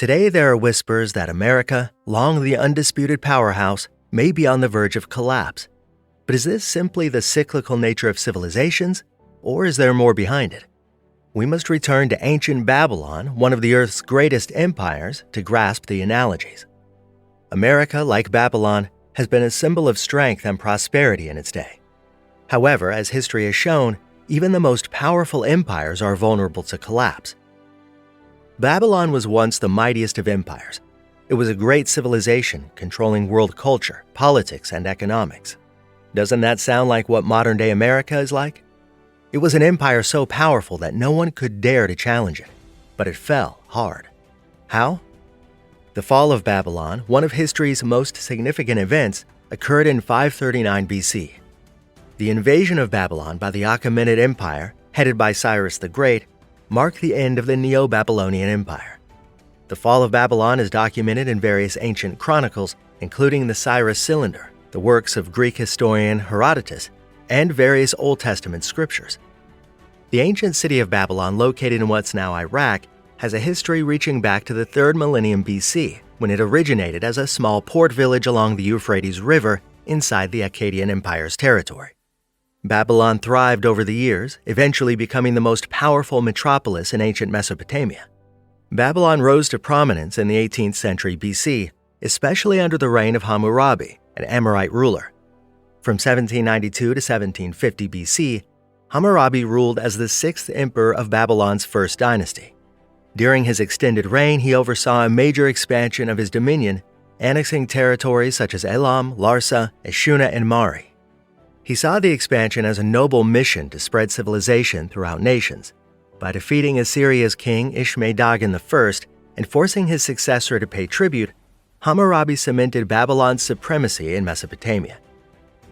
Today there are whispers that America, long the undisputed powerhouse, may be on the verge of collapse. But is this simply the cyclical nature of civilizations, or is there more behind it? We must return to ancient Babylon, one of the Earth's greatest empires, to grasp the analogies. America, like Babylon, has been a symbol of strength and prosperity in its day. However, as history has shown, even the most powerful empires are vulnerable to collapse. Babylon was once the mightiest of empires. It was a great civilization controlling world culture, politics, and economics. Doesn't that sound like what modern-day America is like? It was an empire so powerful that no one could dare to challenge it, but it fell hard. How? The fall of Babylon, one of history's most significant events, occurred in 539 BC. The invasion of Babylon by the Achaemenid Empire, headed by Cyrus the Great, marked the end of the Neo-Babylonian Empire. The fall of Babylon is documented in various ancient chronicles, including the Cyrus Cylinder, the works of Greek historian Herodotus, and various Old Testament scriptures. The ancient city of Babylon, located in what's now Iraq, has a history reaching back to the 3rd millennium BC, when it originated as a small port village along the Euphrates River inside the Akkadian Empire's territory. Babylon thrived over the years, eventually becoming the most powerful metropolis in ancient Mesopotamia. Babylon rose to prominence in the 18th century BC, especially under the reign of Hammurabi, an Amorite ruler. From 1792 to 1750 BC, Hammurabi ruled as the 6th emperor of Babylon's first dynasty. During his extended reign, he oversaw a major expansion of his dominion, annexing territories such as Elam, Larsa, Eshuna, and Mari. He saw the expansion as a noble mission to spread civilization throughout nations. By defeating Assyria's king Ishme-Dagon I and forcing his successor to pay tribute, Hammurabi cemented Babylon's supremacy in Mesopotamia.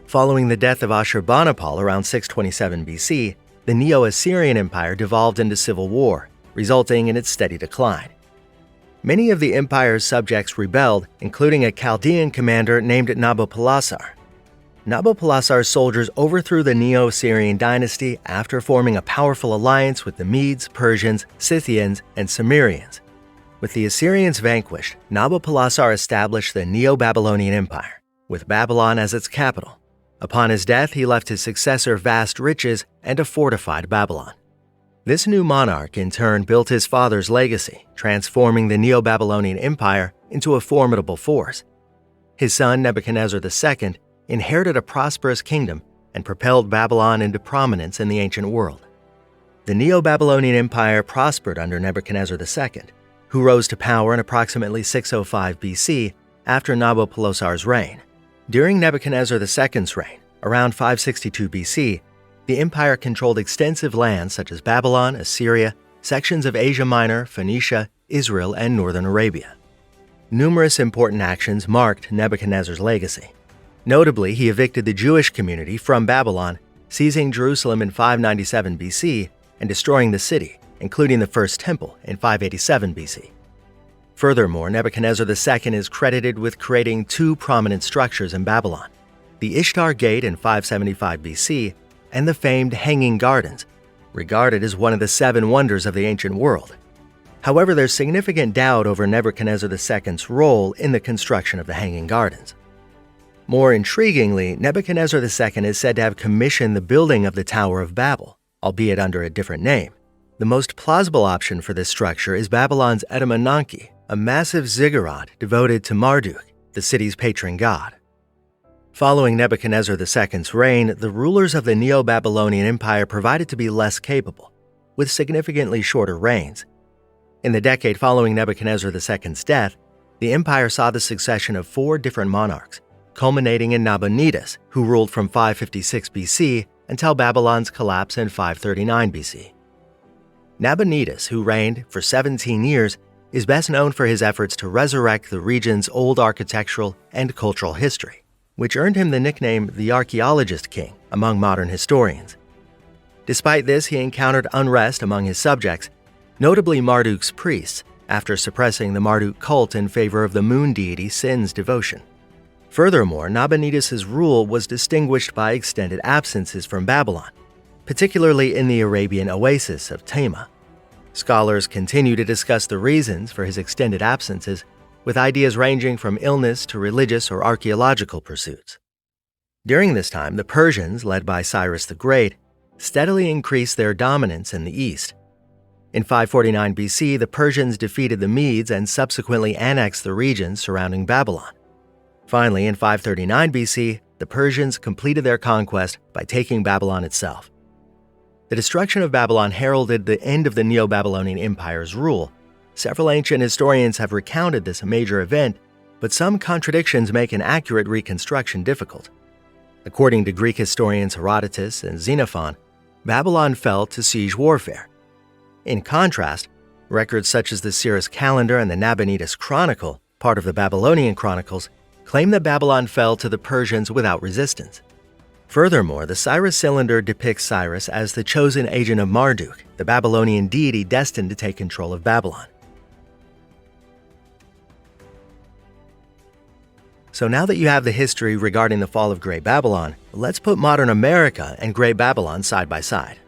Following the death of Ashurbanipal around 627 BC, the Neo-Assyrian Empire devolved into civil war, resulting in its steady decline. Many of the empire's subjects rebelled, including a Chaldean commander named Nabopolassar. Nabopolassar's soldiers overthrew the Neo-Assyrian dynasty after forming a powerful alliance with the Medes, Persians, Scythians, and Cimmerians. With the Assyrians vanquished, Nabopolassar established the Neo-Babylonian Empire, with Babylon as its capital. Upon his death, he left his successor vast riches and a fortified Babylon. This new monarch, in turn, built his father's legacy, transforming the Neo-Babylonian Empire into a formidable force. His son, Nebuchadnezzar II, inherited a prosperous kingdom and propelled Babylon into prominence in the ancient world. The Neo-Babylonian Empire prospered under Nebuchadnezzar II, who rose to power in approximately 605 BC after Nabopolassar's reign. During Nebuchadnezzar II's reign, around 562 BC, the empire controlled extensive lands such as Babylon, Assyria, sections of Asia Minor, Phoenicia, Israel, and northern Arabia. Numerous important actions marked Nebuchadnezzar's legacy. Notably, he evicted the Jewish community from Babylon, seizing Jerusalem in 597 BC and destroying the city, including the first temple in 587 BC. Furthermore, Nebuchadnezzar II is credited with creating 2 prominent structures in Babylon: the Ishtar Gate in 575 BC and the famed Hanging Gardens, regarded as one of the 7 wonders of the ancient world. However, there's significant doubt over Nebuchadnezzar II's role in the construction of the Hanging Gardens. More intriguingly, Nebuchadnezzar II is said to have commissioned the building of the Tower of Babel, albeit under a different name. The most plausible option for this structure is Babylon's Etemenanke, a massive ziggurat devoted to Marduk, the city's patron god. Following Nebuchadnezzar II's reign, the rulers of the Neo-Babylonian Empire provided to be less capable, with significantly shorter reigns. In the decade following Nebuchadnezzar II's death, the empire saw the succession of 4 different monarchs, culminating in Nabonidus, who ruled from 556 BC until Babylon's collapse in 539 BC. Nabonidus, who reigned for 17 years, is best known for his efforts to resurrect the region's old architectural and cultural history, which earned him the nickname the Archaeologist King among modern historians. Despite this, he encountered unrest among his subjects, notably Marduk's priests, after suppressing the Marduk cult in favor of the moon deity Sin's devotion. Furthermore, Nabonidus' rule was distinguished by extended absences from Babylon, particularly in the Arabian oasis of Tema. Scholars continue to discuss the reasons for his extended absences, with ideas ranging from illness to religious or archaeological pursuits. During this time, the Persians, led by Cyrus the Great, steadily increased their dominance in the east. In 549 BC, the Persians defeated the Medes and subsequently annexed the regions surrounding Babylon. Finally, in 539 BC, the Persians completed their conquest by taking Babylon itself. The destruction of Babylon heralded the end of the Neo-Babylonian Empire's rule. Several ancient historians have recounted this major event, but some contradictions make an accurate reconstruction difficult. According to Greek historians Herodotus and Xenophon, Babylon fell to siege warfare. In contrast, records such as the Cyrus Calendar and the Nabonidus Chronicle, part of the Babylonian Chronicles, claim that Babylon fell to the Persians without resistance. Furthermore, the Cyrus Cylinder depicts Cyrus as the chosen agent of Marduk, the Babylonian deity destined to take control of Babylon. So now that you have the history regarding the fall of Great Babylon, let's put modern America and Great Babylon side by side.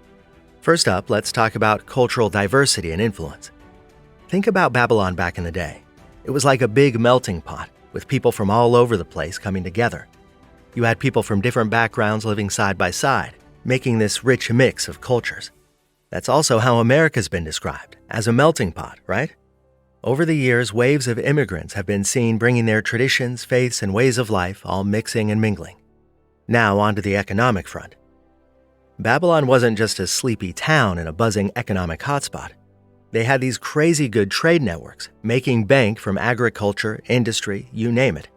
First up, let's talk about cultural diversity and influence. Think about Babylon back in the day. It was like a big melting pot, with people from all over the place coming together. You had people from different backgrounds living side by side, making this rich mix of cultures. That's also how America's been described, as a melting pot, right? Over the years, waves of immigrants have been seen bringing their traditions, faiths, and ways of life all mixing and mingling. Now onto the economic front. Babylon wasn't just a sleepy town in a buzzing economic hotspot. They had these crazy good trade networks, making bank from agriculture, industry, you name it.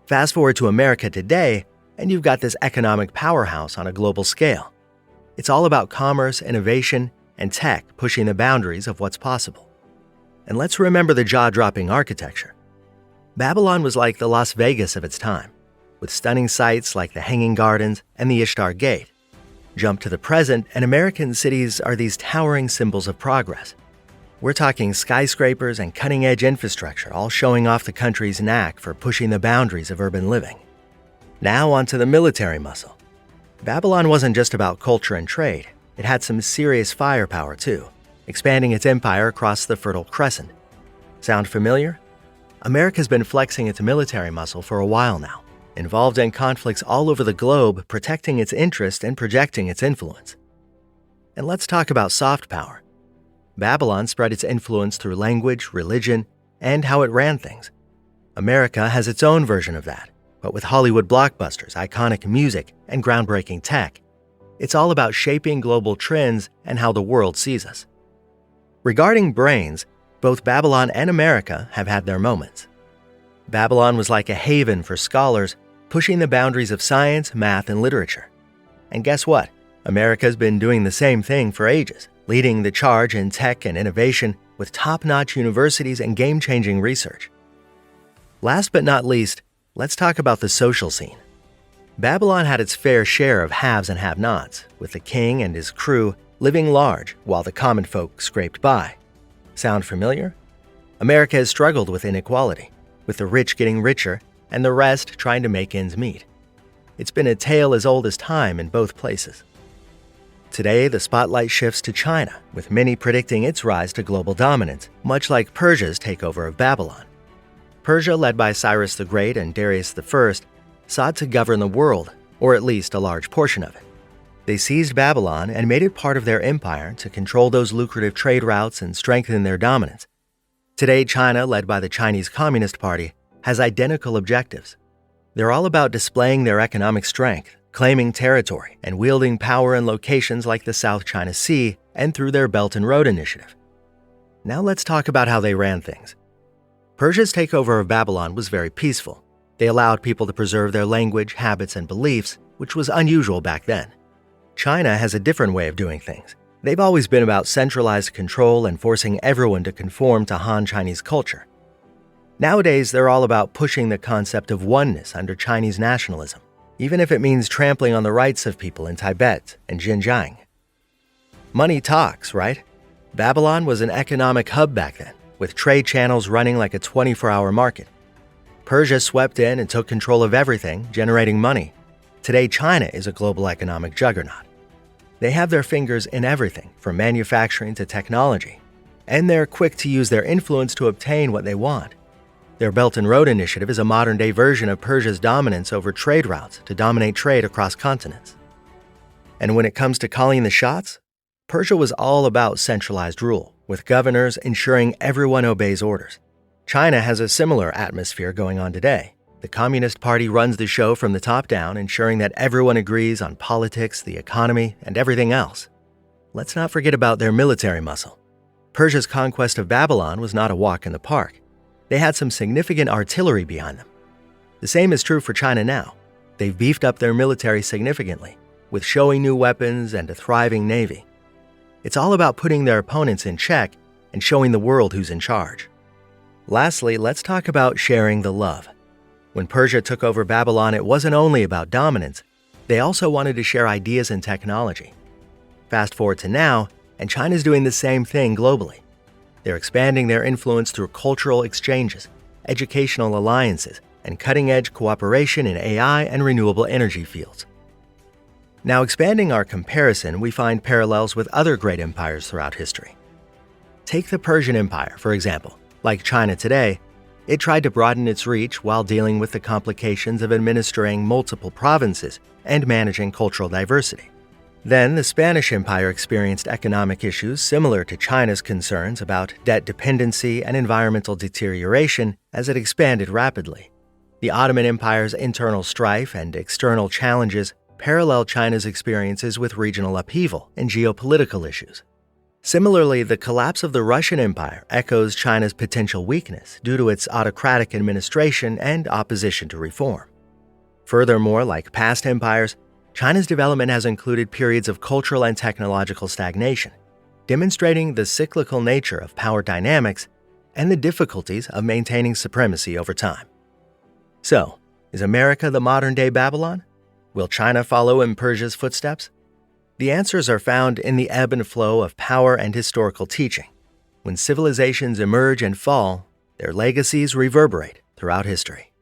Fast forward to America today, and you've got this economic powerhouse on a global scale. It's all about commerce, innovation, and tech pushing the boundaries of what's possible. And let's remember the jaw-dropping architecture. Babylon was like the Las Vegas of its time, with stunning sights like the Hanging Gardens and the Ishtar Gate. Jump to the present, and American cities are these towering symbols of progress. We're talking skyscrapers and cutting-edge infrastructure, all showing off the country's knack for pushing the boundaries of urban living. Now onto the military muscle. Babylon wasn't just about culture and trade. It had some serious firepower too, expanding its empire across the Fertile Crescent. Sound familiar? America's been flexing its military muscle for a while now, involved in conflicts all over the globe, protecting its interest and projecting its influence. And let's talk about soft power. Babylon spread its influence through language, religion, and how it ran things. America has its own version of that, but with Hollywood blockbusters, iconic music, and groundbreaking tech. It's all about shaping global trends and how the world sees us. Regarding brains, both Babylon and America have had their moments. Babylon was like a haven for scholars, pushing the boundaries of science, math, and literature. And guess what? America's been doing the same thing for ages, leading the charge in tech and innovation with top-notch universities and game-changing research. Last but not least, let's talk about the social scene. Babylon had its fair share of haves and have-nots, with the king and his crew living large while the common folk scraped by. Sound familiar? America has struggled with inequality, with the rich getting richer and the rest trying to make ends meet. It's been a tale as old as time in both places. Today, the spotlight shifts to China, with many predicting its rise to global dominance, much like Persia's takeover of Babylon. Persia, led by Cyrus the Great and Darius I, sought to govern the world, or at least a large portion of it. They seized Babylon and made it part of their empire to control those lucrative trade routes and strengthen their dominance. Today, China, led by the Chinese Communist Party, has identical objectives. They're all about displaying their economic strength, claiming territory, and wielding power in locations like the South China Sea and through their Belt and Road Initiative. Now let's talk about how they ran things. Persia's takeover of Babylon was very peaceful. They allowed people to preserve their language, habits, and beliefs, which was unusual back then. China has a different way of doing things. They've always been about centralized control and forcing everyone to conform to Han Chinese culture. Nowadays, they're all about pushing the concept of oneness under Chinese nationalism, even if it means trampling on the rights of people in Tibet and Xinjiang. Money talks, right? Babylon was an economic hub back then, with trade channels running like a 24-hour market. Persia swept in and took control of everything, generating money. Today, China is a global economic juggernaut. They have their fingers in everything, from manufacturing to technology, and they're quick to use their influence to obtain what they want. Their Belt and Road Initiative is a modern-day version of Persia's dominance over trade routes to dominate trade across continents. And when it comes to calling the shots, Persia was all about centralized rule, with governors ensuring everyone obeys orders. China has a similar atmosphere going on today. The Communist Party runs the show from the top down, ensuring that everyone agrees on politics, the economy, and everything else. Let's not forget about their military muscle. Persia's conquest of Babylon was not a walk in the park. They had some significant artillery behind them. The same is true for China now. They've beefed up their military significantly, with showy new weapons and a thriving navy. It's all about putting their opponents in check and showing the world who's in charge. Lastly, let's talk about sharing the love. When Persia took over Babylon, it wasn't only about dominance. They also wanted to share ideas and technology. Fast forward to now, and China's doing the same thing globally. They're expanding their influence through cultural exchanges, educational alliances, and cutting-edge cooperation in AI and renewable energy fields. Now, expanding our comparison, we find parallels with other great empires throughout history. Take the Persian Empire, for example. Like China today, it tried to broaden its reach while dealing with the complications of administering multiple provinces and managing cultural diversity. Then, the Spanish Empire experienced economic issues similar to China's concerns about debt dependency and environmental deterioration as it expanded rapidly. The Ottoman Empire's internal strife and external challenges parallel China's experiences with regional upheaval and geopolitical issues. Similarly, the collapse of the Russian Empire echoes China's potential weakness due to its autocratic administration and opposition to reform. Furthermore, like past empires, China's development has included periods of cultural and technological stagnation, demonstrating the cyclical nature of power dynamics and the difficulties of maintaining supremacy over time. So, is America the modern-day Babylon? Will China follow in Persia's footsteps? The answers are found in the ebb and flow of power and historical teaching. When civilizations emerge and fall, their legacies reverberate throughout history.